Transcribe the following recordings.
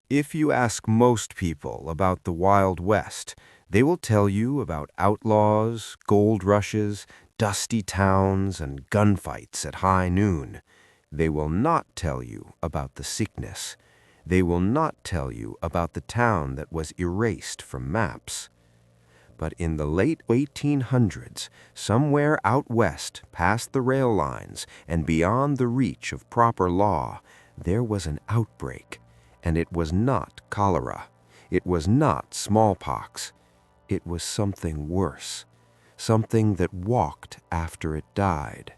If you ask most people about the Wild West, they will tell you about outlaws, gold rushes, dusty towns, and gunfights at high noon. They will not tell you about the sickness. They will not tell you about the town that was erased from maps. But in the late 1800s, somewhere out west, past the rail lines and beyond the reach of proper law, there was an outbreak. And it was not cholera. It was not smallpox. It was something worse, something that walked after it died.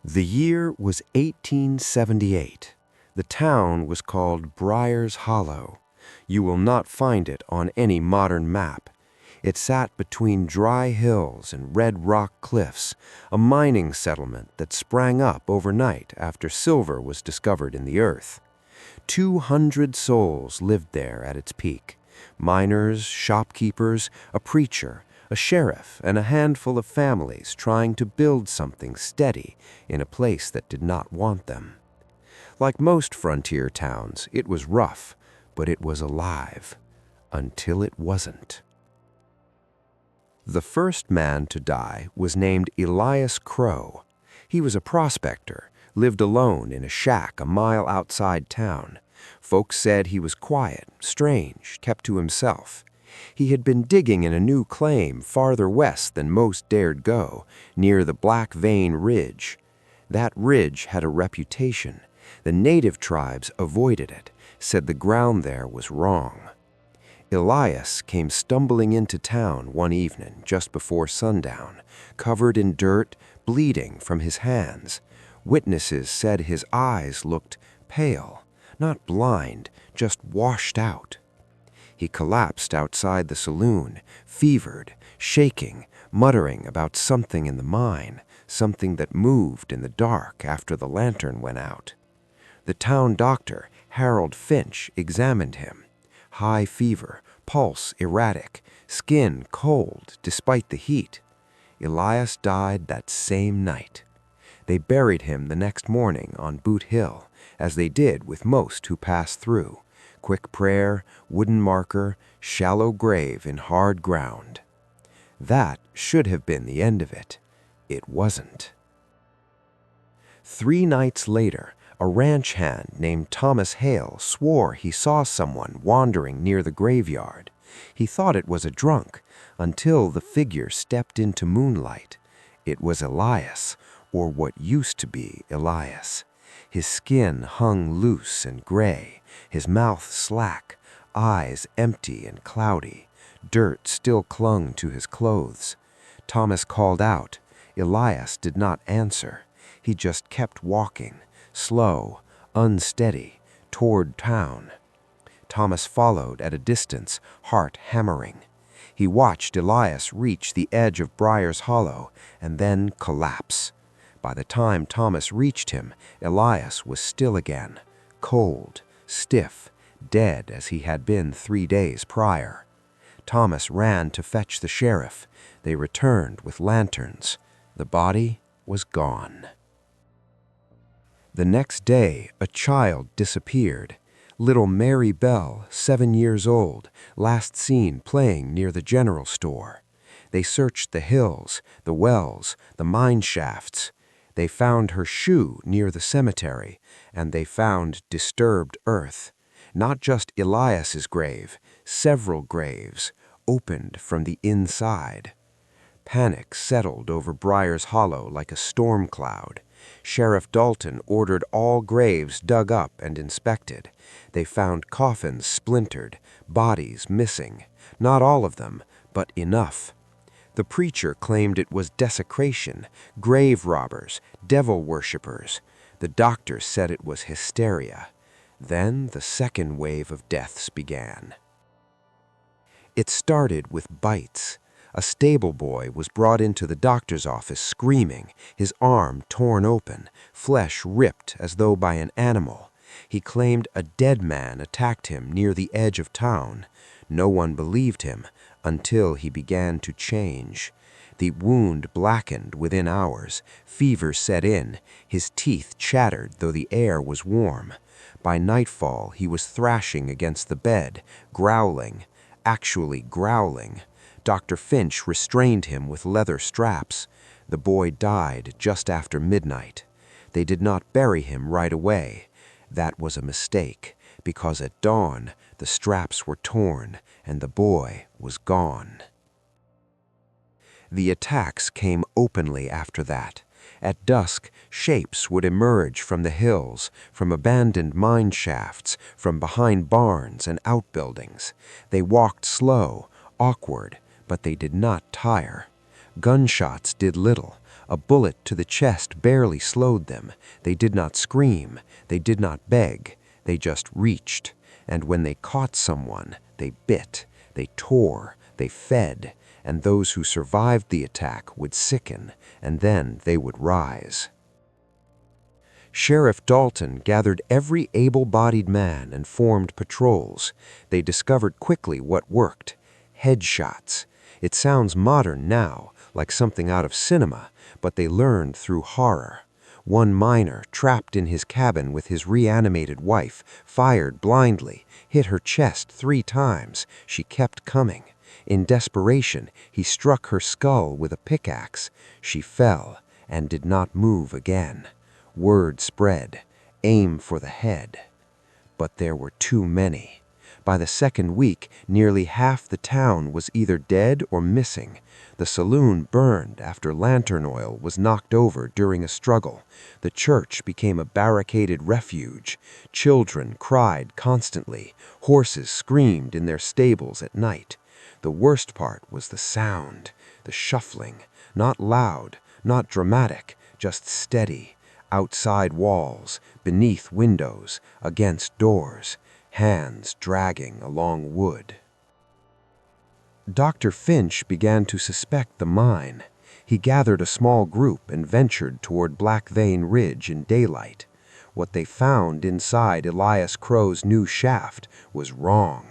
The year was 1878. The town was called Briar's Hollow. You will not find it on any modern map. It sat between dry hills and red rock cliffs, a mining settlement that sprang up overnight after silver was discovered in the earth. 200 souls lived there at its peak. Miners, shopkeepers, a preacher, a sheriff, and a handful of families trying to build something steady in a place that did not want them. Like most frontier towns, it was rough, but it was alive. Until it wasn't. The first man to die was named Elias Crow. He was a prospector, lived alone in a shack a mile outside town. Folks said he was quiet, strange, kept to himself. He had been digging in a new claim farther west than most dared go, near the Black Vein Ridge. That ridge had a reputation. The native tribes avoided it, said the ground there was wrong. Elias came stumbling into town one evening just before sundown, covered in dirt, bleeding from his hands. Witnesses said his eyes looked pale, not blind, just washed out. He collapsed outside the saloon, fevered, shaking, muttering about something in the mine, something that moved in the dark after the lantern went out. The town doctor, Harold Finch, examined him. High fever, pulse erratic, skin cold despite the heat. Elias died that same night. They buried him the next morning on Boot Hill, as they did with most who passed through. Quick prayer, wooden marker, shallow grave in hard ground. That should have been the end of it. It wasn't. 3 nights later, a ranch hand named Thomas Hale swore he saw someone wandering near the graveyard. He thought it was a drunk, until the figure stepped into moonlight. It was Elias, or what used to be Elias. His skin hung loose and gray, his mouth slack, eyes empty and cloudy. Dirt still clung to his clothes. Thomas called out. Elias did not answer. He just kept walking, slow, unsteady, toward town. Thomas followed at a distance, heart hammering. He watched Elias reach the edge of Briar's Hollow and then collapse. By the time Thomas reached him, Elias was still again, cold, stiff, dead as he had been 3 days prior. Thomas ran to fetch the sheriff. They returned with lanterns. The body was gone. The next day, a child disappeared. Little Mary Bell, 7 years old, last seen playing near the general store. They searched the hills, the wells, the mine shafts. They found her shoe near the cemetery, and they found disturbed earth. Not just Elias's grave, several graves, opened from the inside. Panic settled over Briar's Hollow like a storm cloud. Sheriff Dalton ordered all graves dug up and inspected. They found coffins splintered, bodies missing. Not all of them, but enough. The preacher claimed it was desecration, grave robbers, devil worshippers. The doctor said it was hysteria. Then the second wave of deaths began. It started with bites. A stable boy was brought into the doctor's office screaming, his arm torn open, flesh ripped as though by an animal. He claimed a dead man attacked him near the edge of town. No one believed him until he began to change. The wound blackened within hours. Fever set in. His teeth chattered though the air was warm. By nightfall, he was thrashing against the bed, growling, actually growling. Dr. Finch restrained him with leather straps. The boy died just after midnight. They did not bury him right away. That was a mistake, because at dawn, the straps were torn and the boy was gone. The attacks came openly after that. At dusk, shapes would emerge from the hills, from abandoned mine shafts, from behind barns and outbuildings. They walked slow, awkward, but they did not tire. Gunshots did little. A bullet to the chest barely slowed them. They did not scream. They did not beg. They just reached. And when they caught someone, they bit. They tore. They fed. And those who survived the attack would sicken, and then they would rise. Sheriff Dalton gathered every able-bodied man and formed patrols. They discovered quickly what worked: headshots. It sounds modern now, like something out of cinema, but they learned through horror. One miner, trapped in his cabin with his reanimated wife, fired blindly, hit her chest 3 times. She kept coming. In desperation, he struck her skull with a pickaxe. She fell and did not move again. Word spread: aim for the head. But there were too many. By the second week, nearly half the town was either dead or missing. The saloon burned after lantern oil was knocked over during a struggle. The church became a barricaded refuge. Children cried constantly. Horses screamed in their stables at night. The worst part was the sound, the shuffling, not loud, not dramatic, just steady. Outside walls, beneath windows, against doors, hands dragging along wood. Dr. Finch began to suspect the mine. He gathered a small group and ventured toward Black Vein Ridge in daylight. What they found inside Elias Crow's new shaft was wrong.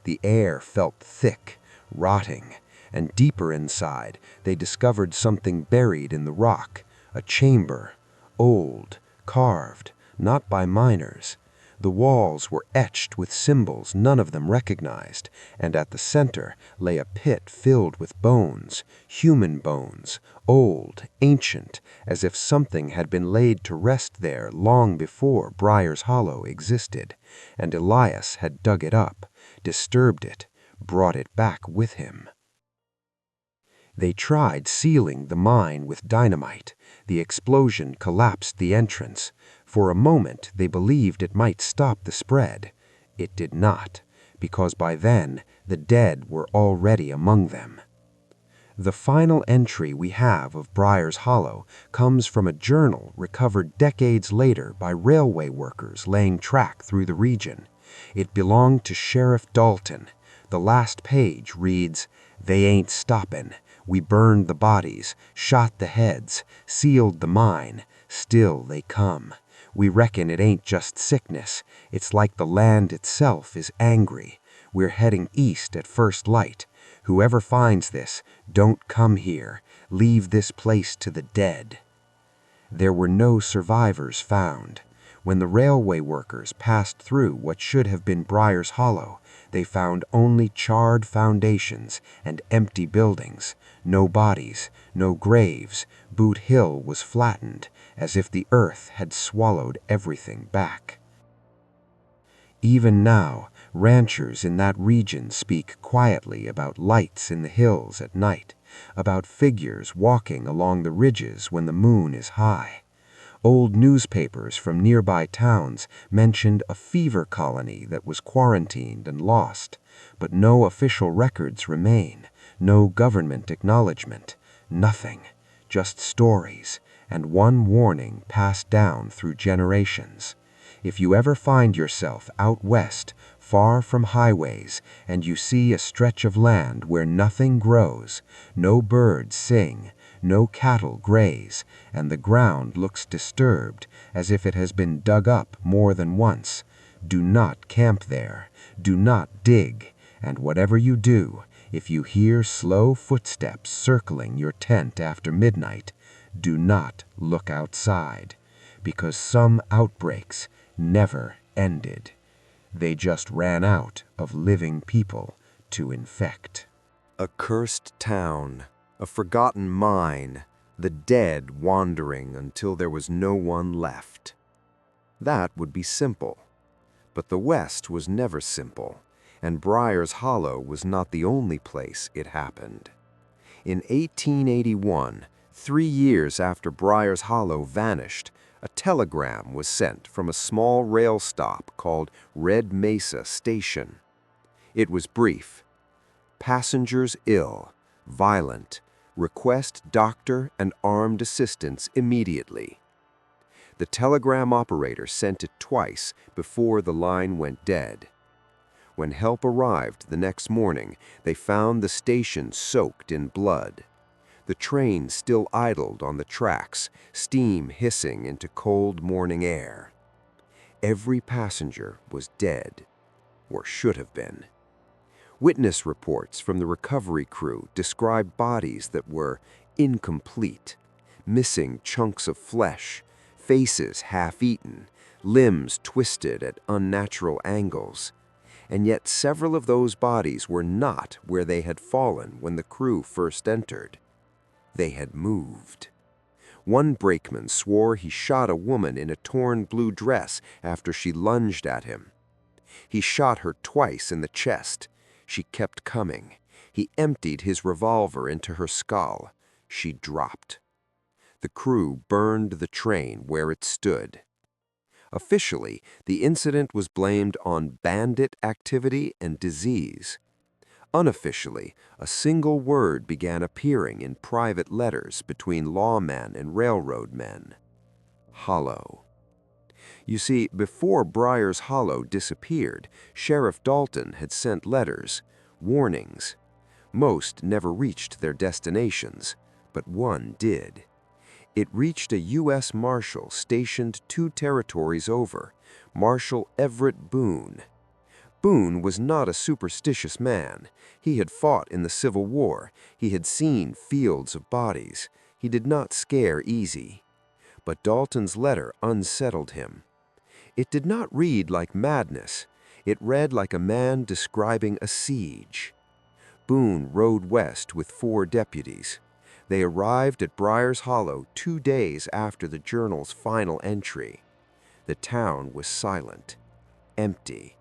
The air felt thick, rotting, and deeper inside, they discovered something buried in the rock, a chamber, old, carved, not by miners. The walls were etched with symbols none of them recognized, and at the center lay a pit filled with bones, human bones, old, ancient, as if something had been laid to rest there long before Briar's Hollow existed, and Elias had dug it up, disturbed it, brought it back with him. They tried sealing the mine with dynamite. The explosion collapsed the entrance. For a moment, they believed it might stop the spread. It did not, because by then, the dead were already among them. The final entry we have of Briar's Hollow comes from a journal recovered decades later by railway workers laying track through the region. It belonged to Sheriff Dalton. The last page reads, "They ain't stoppin'. We burned the bodies, shot the heads, sealed the mine. Still they come. We reckon it ain't just sickness. It's like the land itself is angry. We're heading east at first light. Whoever finds this, don't come here. Leave this place to the dead." There were no survivors found. When the railway workers passed through what should have been Briar's Hollow, they found only charred foundations and empty buildings. No bodies, no graves. Boot Hill was flattened, as if the earth had swallowed everything back. Even now, ranchers in that region speak quietly about lights in the hills at night, about figures walking along the ridges when the moon is high. Old newspapers from nearby towns mentioned a fever colony that was quarantined and lost, but no official records remain, no government acknowledgement, nothing, just stories, and one warning passed down through generations. If you ever find yourself out west, far from highways, and you see a stretch of land where nothing grows, no birds sing, no cattle graze, and the ground looks disturbed, as if it has been dug up more than once, do not camp there, do not dig, and whatever you do, if you hear slow footsteps circling your tent after midnight, do not look outside, because some outbreaks never ended. They just ran out of living people to infect. A cursed town, a forgotten mine, the dead wandering until there was no one left. That would be simple. But the West was never simple, and Briar's Hollow was not the only place it happened. In 1881, 3 years after Briar's Hollow vanished, a telegram was sent from a small rail stop called Red Mesa Station. It was brief. Passengers ill, violent, request doctor and armed assistance immediately. The telegram operator sent it twice before the line went dead. When help arrived the next morning, they found the station soaked in blood. The train still idled on the tracks, steam hissing into cold morning air. Every passenger was dead, or should have been. Witness reports from the recovery crew described bodies that were incomplete, missing chunks of flesh, faces half-eaten, limbs twisted at unnatural angles. And yet several of those bodies were not where they had fallen when the crew first entered. They had moved. One brakeman swore he shot a woman in a torn blue dress after she lunged at him. He shot her twice in the chest. She kept coming. He emptied his revolver into her skull. She dropped. The crew burned the train where it stood. Officially, the incident was blamed on bandit activity and disease. Unofficially, a single word began appearing in private letters between lawmen and railroad men: Hollow. You see, before Briar's Hollow disappeared, Sheriff Dalton had sent letters, warnings. Most never reached their destinations, but one did. It reached a U.S. Marshal stationed 2 territories over, Marshal Everett Boone. Boone was not a superstitious man. He had fought in the Civil War. He had seen fields of bodies. He did not scare easy. But Dalton's letter unsettled him. It did not read like madness. It read like a man describing a siege. Boone rode west with 4 deputies. They arrived at Briar's Hollow 2 days after the journal's final entry. The town was silent, empty.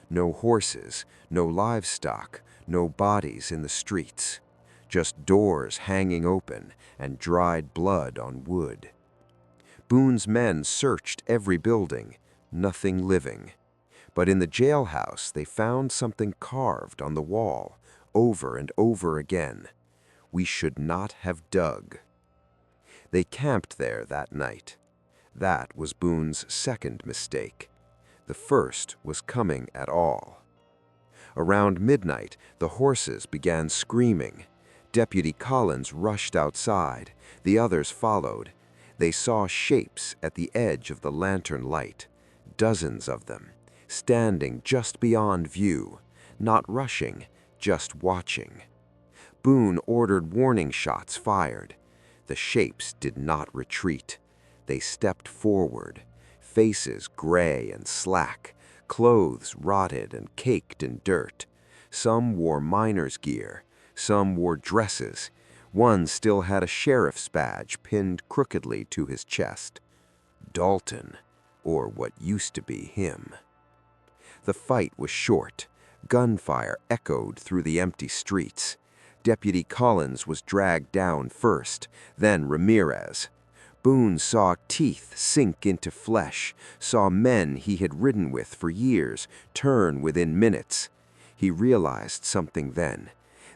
No horses, no livestock, no bodies in the streets. Just doors hanging open and dried blood on wood. Boone's men searched every building, nothing living. But in the jailhouse they found something carved on the wall, over and over again. We should not have dug. They camped there that night. That was Boone's second mistake. The first was coming at all. Around midnight, the horses began screaming. Deputy Collins rushed outside. The others followed. They saw shapes at the edge of the lantern light, dozens of them, standing just beyond view, not rushing, just watching. Boone ordered warning shots fired. The shapes did not retreat. They stepped forward, faces gray and slack, clothes rotted and caked in dirt. Some wore miner's gear, some wore dresses. One still had a sheriff's badge pinned crookedly to his chest. Dalton, or what used to be him. The fight was short. Gunfire echoed through the empty streets. Deputy Collins was dragged down first, then Ramirez. Boone saw teeth sink into flesh, saw men he had ridden with for years turn within minutes. He realized something then.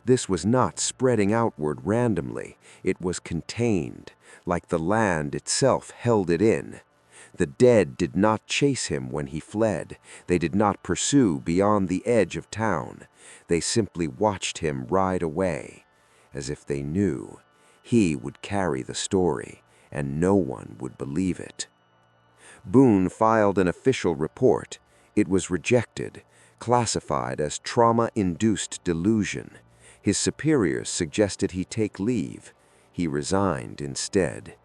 This was not spreading outward randomly. It was contained, like the land itself held it in. The dead did not chase him when he fled. They did not pursue beyond the edge of town. They simply watched him ride away, as if they knew he would carry the story, and no one would believe it. Boone filed an official report. It was rejected, classified as trauma-induced delusion. His superiors suggested he take leave. He resigned instead.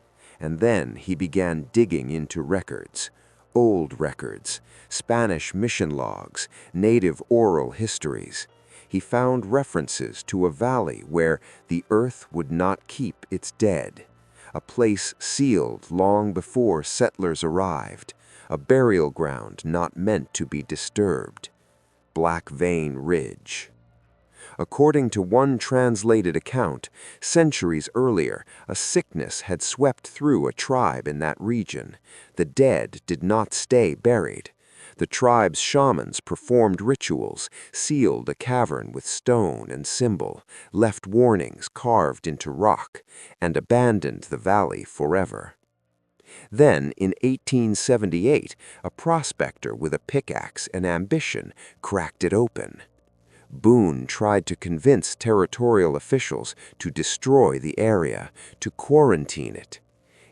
And then he began digging into records. old records, Spanish mission logs, native oral histories. He found references to a valley where the earth would not keep its dead, a place sealed long before settlers arrived, a burial ground not meant to be disturbed. Black Vein Ridge. According to one translated account, centuries earlier, a sickness had swept through a tribe in that region. The dead did not stay buried. The tribe's shamans performed rituals, sealed a cavern with stone and symbol, left warnings carved into rock, and abandoned the valley forever. Then, in 1878, a prospector with a pickaxe and ambition cracked it open. Boone tried to convince territorial officials to destroy the area, to quarantine it.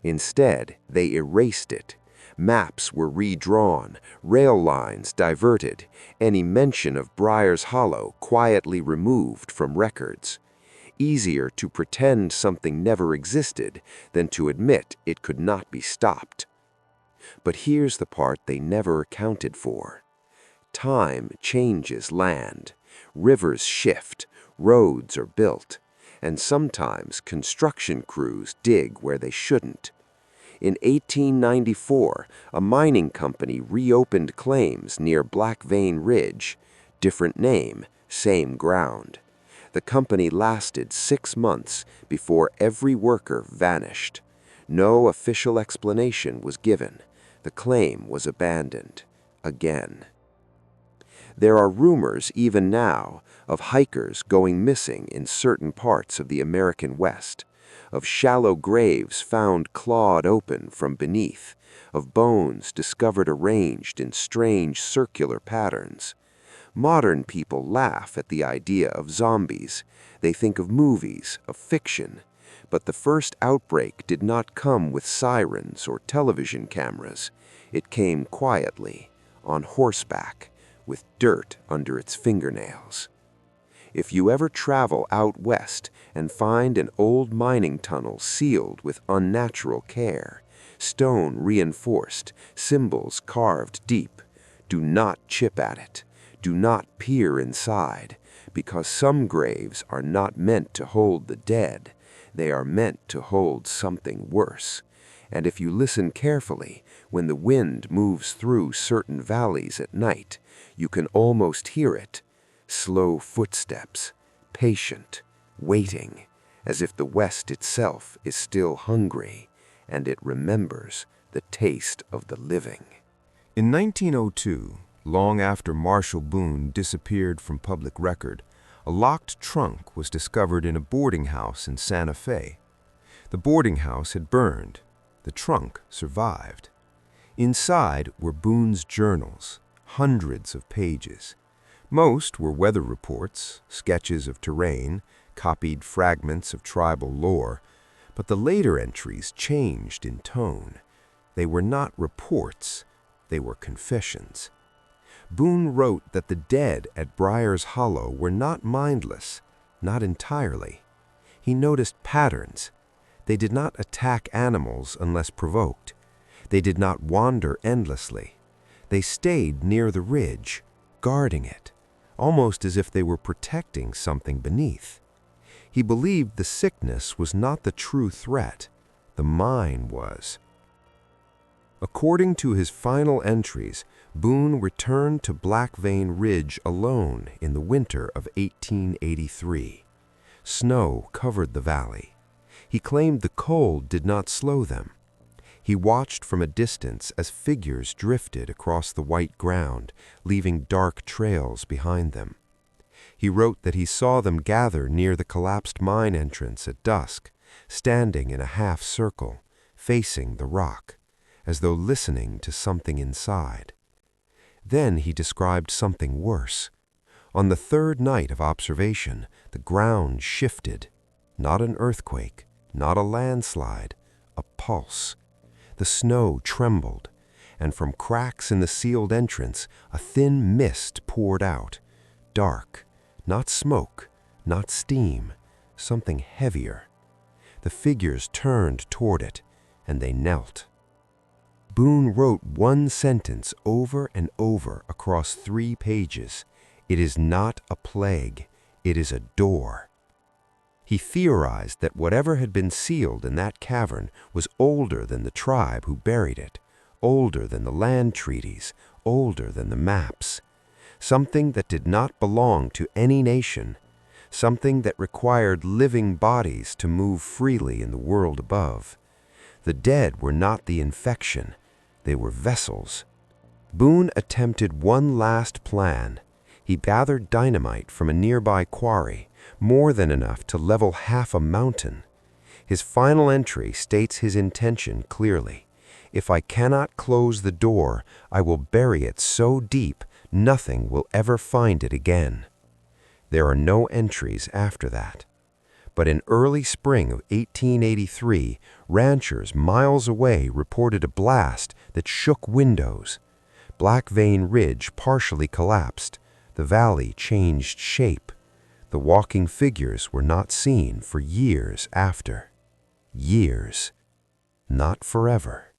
Instead, they erased it. Maps were redrawn, rail lines diverted, any mention of Briar's Hollow quietly removed from records. Easier to pretend something never existed than to admit it could not be stopped. But here's the part they never accounted for. Time changes land. Rivers shift, roads are built, and sometimes construction crews dig where they shouldn't. In 1894, a mining company reopened claims near Black Vein Ridge. Different name, same ground. The company lasted 6 months before every worker vanished. No official explanation was given. The claim was abandoned. Again. There are rumors, even now, of hikers going missing in certain parts of the American West, of shallow graves found clawed open from beneath, of bones discovered arranged in strange circular patterns. Modern people laugh at the idea of zombies. They think of movies, of fiction. But the first outbreak did not come with sirens or television cameras. It came quietly, on horseback, with dirt under its fingernails. If you ever travel out west and find an old mining tunnel sealed with unnatural care, stone reinforced, symbols carved deep, do not chip at it. Do not peer inside, because some graves are not meant to hold the dead. They are meant to hold something worse. And if you listen carefully, when the wind moves through certain valleys at night, you can almost hear it. Slow footsteps, patient, waiting, as if the West itself is still hungry, and it remembers the taste of the living. In 1902, long after Marshall Boone disappeared from public record, a locked trunk was discovered in a boarding house in Santa Fe. The boarding house had burned. The trunk survived. Inside were Boone's journals, hundreds of pages. Most were weather reports, sketches of terrain, copied fragments of tribal lore, but the later entries changed in tone. They were not reports, they were confessions. Boone wrote that the dead at Briar's Hollow were not mindless, not entirely. He noticed patterns. They did not attack animals unless provoked. They did not wander endlessly. They stayed near the ridge, guarding it, almost as if they were protecting something beneath. He believed the sickness was not the true threat. The mine was. According to his final entries, Boone returned to Black Vein Ridge alone in the winter of 1883. Snow covered the valley. He claimed the cold did not slow them. He watched from a distance as figures drifted across the white ground, leaving dark trails behind them. He wrote that he saw them gather near the collapsed mine entrance at dusk, standing in a half circle, facing the rock, as though listening to something inside. Then he described something worse. On the third night of observation, the ground shifted. Not an earthquake, not a landslide, a pulse. The snow trembled, and from cracks in the sealed entrance, a thin mist poured out. Dark, not smoke, not steam, something heavier. The figures turned toward it, and they knelt. Boone wrote one sentence over and over across 3 pages. It is not a plague, it is a door. He theorized that whatever had been sealed in that cavern was older than the tribe who buried it, older than the land treaties, older than the maps. Something that did not belong to any nation, something that required living bodies to move freely in the world above. The dead were not the infection, they were vessels. Boone attempted one last plan. He gathered dynamite from a nearby quarry, more than enough to level half a mountain. His final entry states his intention clearly. If I cannot close the door, I will bury it so deep nothing will ever find it again. There are no entries after that. But in early spring of 1883, ranchers miles away reported a blast that shook windows. Black Vein Ridge partially collapsed. The valley changed shape. The walking figures were not seen for years after. Years, not forever.